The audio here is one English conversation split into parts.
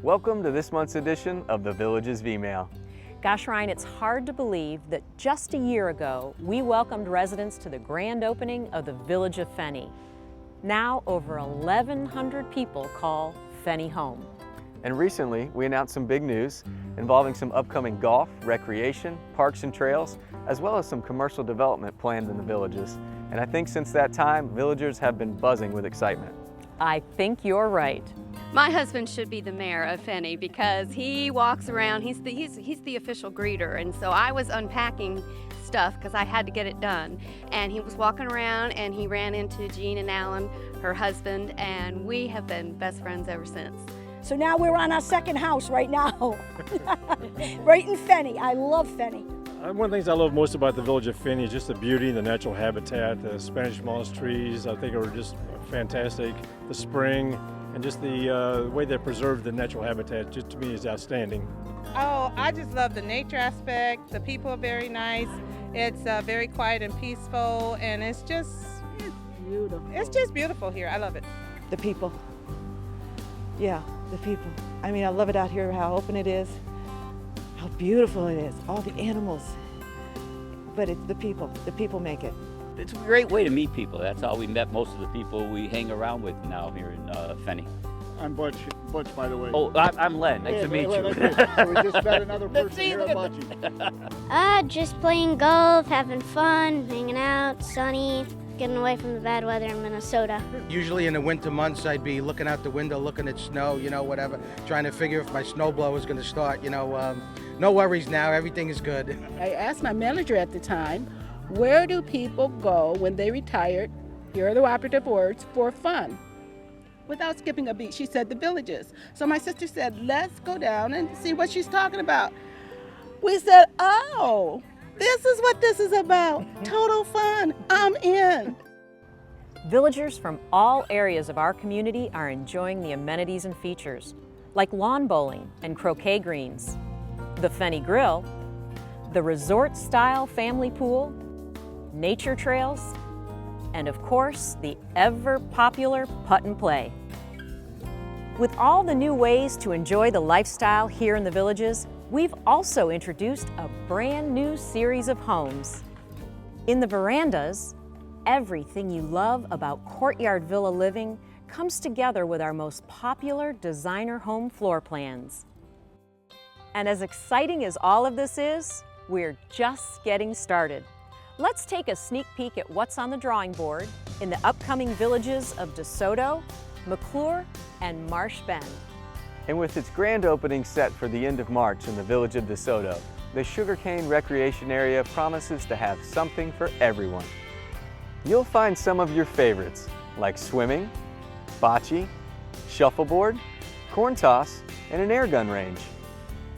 Welcome to this month's edition of the Villages Vmail. Gosh, Ryan, it's hard to believe that just a year ago, we welcomed residents to the grand opening of the Village of Fenney. Now, over 1,100 people call Fenney home. And recently, we announced some big news involving some upcoming golf, recreation, parks and trails, as well as some commercial development planned in the villages. And I think since that time, villagers have been buzzing with excitement. I think you're right. My husband should be the mayor of Fenney because he walks around, he's the official greeter, and so I was unpacking stuff because I had to get it done. And he was walking around and he ran into Jean and Alan, her husband, and we have been best friends ever since. So now we're on our second house right now, right in Fenney. I love Fenney. One of the things I love most about the Village of Fenney is just the beauty, the natural habitat, the Spanish moss trees. I think are just fantastic. The spring and just the way they preserve the natural habitat, just to me, is outstanding. Oh, I just love the nature aspect. The people are very nice. It's very quiet and peaceful, and it's beautiful. It's just beautiful here. I love it. The people. Yeah, the people. I mean, I love it out here, how open it is, how beautiful it is, all the animals. But it's the people. The people make it. It's a great way to meet people. That's how we met most of the people we hang around with now here in Fenney. I'm Butch, by the way. Oh, I'm Len. Nice to meet you. So we just met another person here at Butchie. Just playing golf, having fun, hanging out, sunny, getting away from the bad weather in Minnesota. Usually in the winter months, I'd be looking out the window, looking at snow, whatever, trying to figure if my snowblower is going to start, No worries now, everything is good. I asked my manager at the time, where do people go when they retired, here are the operative words, for fun? Without skipping a beat, she said the villages. So my sister said, let's go down and see what she's talking about. We said, oh, this is what this is about. Total fun, I'm in. Villagers from all areas of our community are enjoying the amenities and features, like lawn bowling and croquet greens, the Fenney Grill, the resort-style family pool, nature trails, and of course, the ever-popular putt and play. With all the new ways to enjoy the lifestyle here in the villages, we've also introduced a brand new series of homes. In the verandas, everything you love about courtyard villa living comes together with our most popular designer home floor plans. And as exciting as all of this is, we're just getting started. Let's take a sneak peek at what's on the drawing board in the upcoming Villages of DeSoto, McClure, and Marsh Bend. And with its grand opening set for the end of March in the Village of DeSoto, the sugarcane recreation area promises to have something for everyone. You'll find some of your favorites, like swimming, bocce, shuffleboard, corn toss, and an air gun range.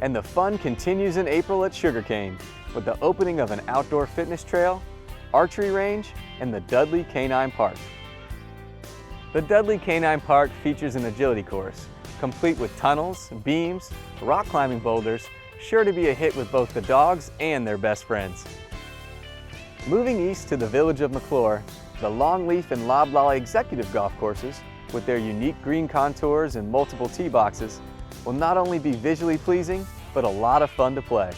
And the fun continues in April at Sugarcane with the opening of an outdoor fitness trail, archery range, and the Dudley Canine Park. The Dudley Canine Park features an agility course, complete with tunnels, beams, rock climbing boulders, sure to be a hit with both the dogs and their best friends. Moving east to the Village of McClure, the Longleaf and Loblolly executive golf courses, with their unique green contours and multiple tee boxes, will not only be visually pleasing, but a lot of fun to play.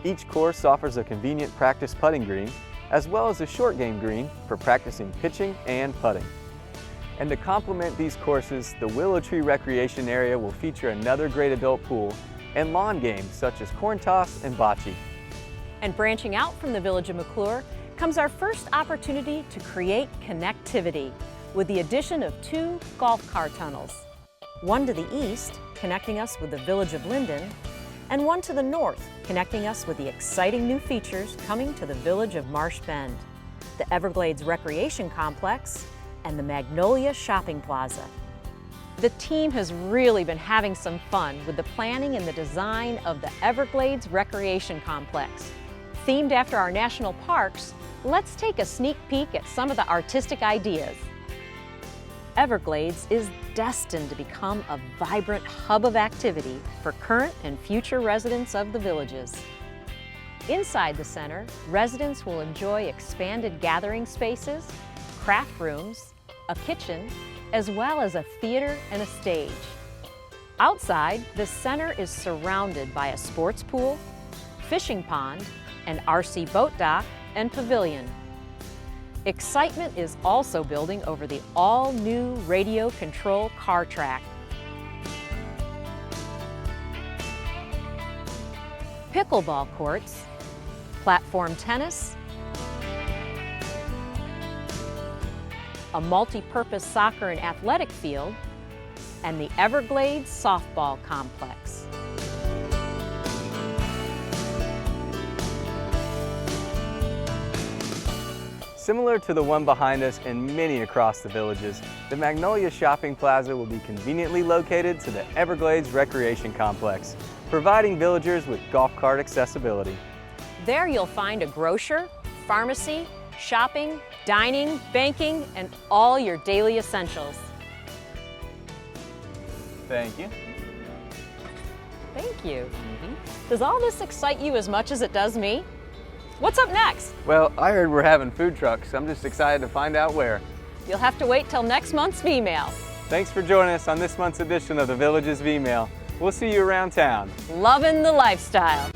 Each course offers a convenient practice putting green, as well as a short game green for practicing pitching and putting. And to complement these courses, the Willow Tree Recreation Area will feature another great adult pool and lawn games such as corn toss and bocce. And branching out from the Village of McClure comes our first opportunity to create connectivity with the addition of 2 golf car tunnels. One to the east, connecting us with the Village of Linden, and one to the north, connecting us with the exciting new features coming to the Village of Marsh Bend, the Everglades Recreation Complex, and the Magnolia Shopping Plaza. The team has really been having some fun with the planning and the design of the Everglades Recreation Complex. Themed after our national parks, let's take a sneak peek at some of the artistic ideas. Everglades is destined to become a vibrant hub of activity for current and future residents of the villages. Inside the center, residents will enjoy expanded gathering spaces, craft rooms, a kitchen, as well as a theater and a stage. Outside, the center is surrounded by a sports pool, fishing pond, an RC boat dock, and pavilion. Excitement is also building over the all-new radio control car track. Pickleball courts, platform tennis, a multi-purpose soccer and athletic field, and the Everglades softball complex. Similar to the one behind us and many across the villages, the Magnolia Shopping Plaza will be conveniently located to the Everglades Recreation Complex, providing villagers with golf cart accessibility. There you'll find a grocer, pharmacy, shopping, dining, banking, and all your daily essentials. Thank you. Thank you. Does all this excite you as much as it does me? What's up next? Well, I heard we're having food trucks. I'm just excited to find out where. You'll have to wait till next month's Vmail. Thanks for joining us on this month's edition of the Villages Vmail. We'll see you around town. Loving the lifestyle.